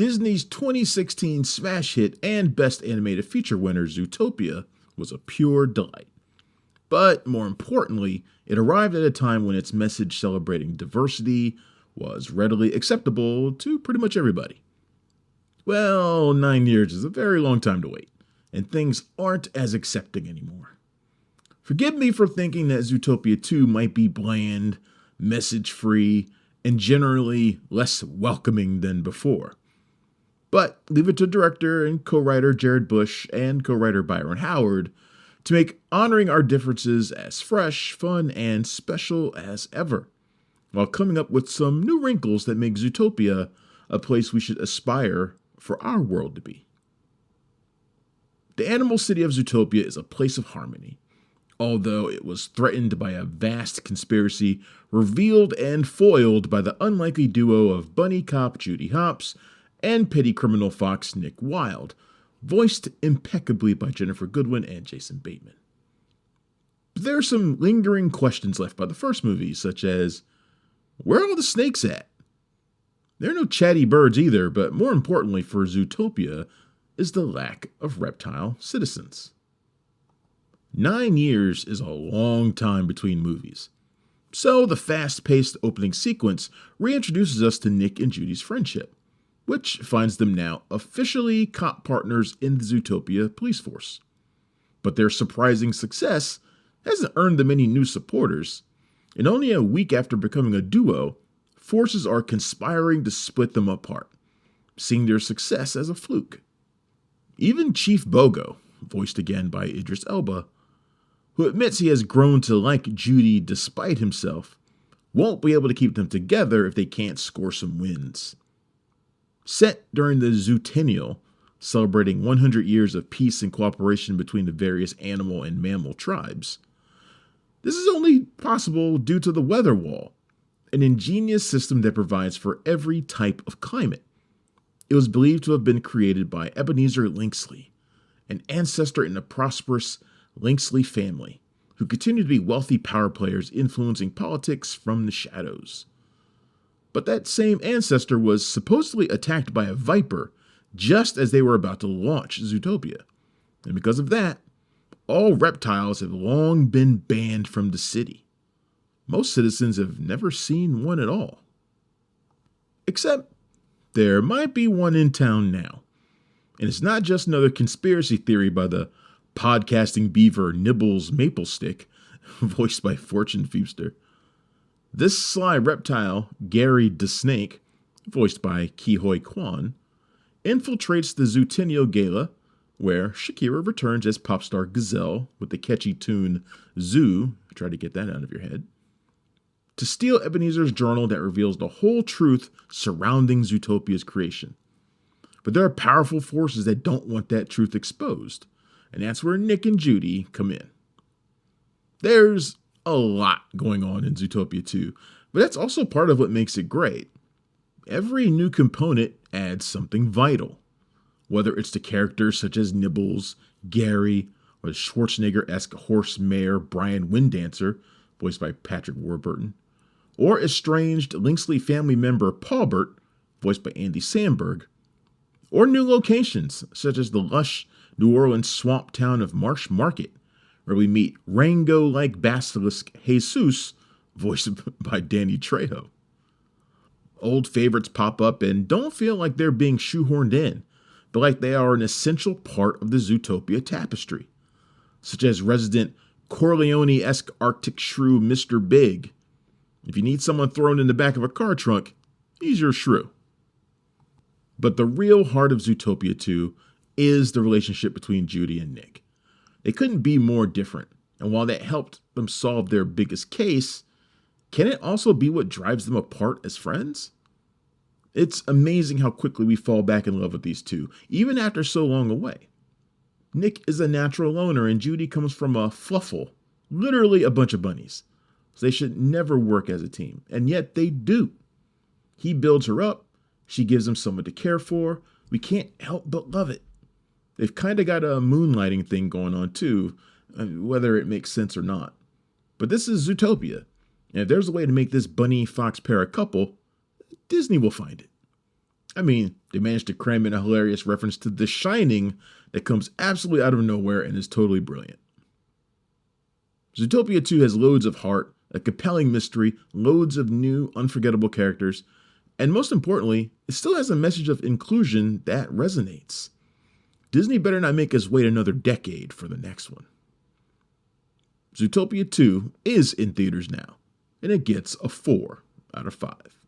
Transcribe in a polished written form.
Disney's 2016 smash hit and Best Animated Feature winner Zootopia was a pure delight. But more importantly, it arrived at a time when its message celebrating diversity was readily acceptable to pretty much everybody. Well, 9 years is a very long time to wait, and things aren't as accepting anymore. Forgive me for thinking that Zootopia 2 might be bland, message-free, and generally less welcoming than before. But leave it to director and co-writer Jared Bush and co-writer Byron Howard to make honoring our differences as fresh, fun, and special as ever, while coming up with some new wrinkles that make Zootopia a place we should aspire for our world to be. The animal city of Zootopia is a place of harmony, although it was threatened by a vast conspiracy revealed and foiled by the unlikely duo of bunny cop Judy Hopps and petty criminal fox Nick Wilde, voiced impeccably by Ginnifer Goodwin and Jason Bateman. But there are some lingering questions left by the first movie, such as, where are all the snakes at? There are no chatty birds either, but more importantly for Zootopia is the lack of reptile citizens. 9 years is a long time between movies, so the fast-paced opening sequence reintroduces us to Nick and Judy's friendship, which finds them now officially cop partners in the Zootopia police force. But their surprising success hasn't earned them any new supporters, and only a week after becoming a duo, forces are conspiring to split them apart, seeing their success as a fluke. Even Chief Bogo, voiced again by Idris Elba, who admits he has grown to like Judy despite himself, won't be able to keep them together if they can't score some wins. Set during the Zutennial, celebrating 100 years of peace and cooperation between the various animal and mammal tribes, this is only possible due to the weather wall, an ingenious system that provides for every type of climate. It was believed to have been created by Ebenezer Linksley, an ancestor in the prosperous Linksley family, who continued to be wealthy power players influencing politics from the shadows. But that same ancestor was supposedly attacked by a viper just as they were about to launch Zootopia, and because of that, all reptiles have long been banned from the city. Most citizens have never seen one at all. Except there might be one in town now. And it's not just another conspiracy theory by the podcasting beaver Nibbles Maplestick, voiced by Fortune Feimster. This sly reptile, Gary the Snake, voiced by Ke-Huy Quan, infiltrates the Zutennial Gala, where Shakira returns as pop star Gazelle with the catchy tune Zoo, try to get that out of your head, to steal Ebenezer's journal that reveals the whole truth surrounding Zootopia's creation. But there are powerful forces that don't want that truth exposed, and that's where Nick and Judy come in. There's a lot going on in Zootopia 2, but that's also part of what makes it great. Every new component adds something vital, whether it's the characters such as Nibbles, Gary, or the Schwarzenegger-esque horse mayor Brian Windancer, voiced by Patrick Warburton, or estranged Linksley family member Paulbert, voiced by Andy Samberg, or new locations such as the lush New Orleans swamp town of Marsh Market, where we meet Rango-like basilisk Jesus, voiced by Danny Trejo. Old favorites pop up and don't feel like they're being shoehorned in, but like they are an essential part of the Zootopia tapestry, such as resident Corleone-esque Arctic shrew Mr. Big. If you need someone thrown in the back of a car trunk, he's your shrew. But the real heart of Zootopia 2 is the relationship between Judy and Nick. They couldn't be more different, and while that helped them solve their biggest case, can it also be what drives them apart as friends? It's amazing how quickly we fall back in love with these two, even after so long away. Nick is a natural loner, and Judy comes from a fluffle, literally a bunch of bunnies. So they should never work as a team, and yet they do. He builds her up, she gives him someone to care for. We can't help but love it. They've kind of got a moonlighting thing going on too, whether it makes sense or not. But this is Zootopia, and if there's a way to make this bunny-fox pair a couple, Disney will find it. I mean, they managed to cram in a hilarious reference to The Shining that comes absolutely out of nowhere and is totally brilliant. Zootopia 2 has loads of heart, a compelling mystery, loads of new, unforgettable characters, and most importantly, it still has a message of inclusion that resonates. Disney better not make us wait another decade for the next one. Zootopia 2 is in theaters now, and it gets a 4 out of 5.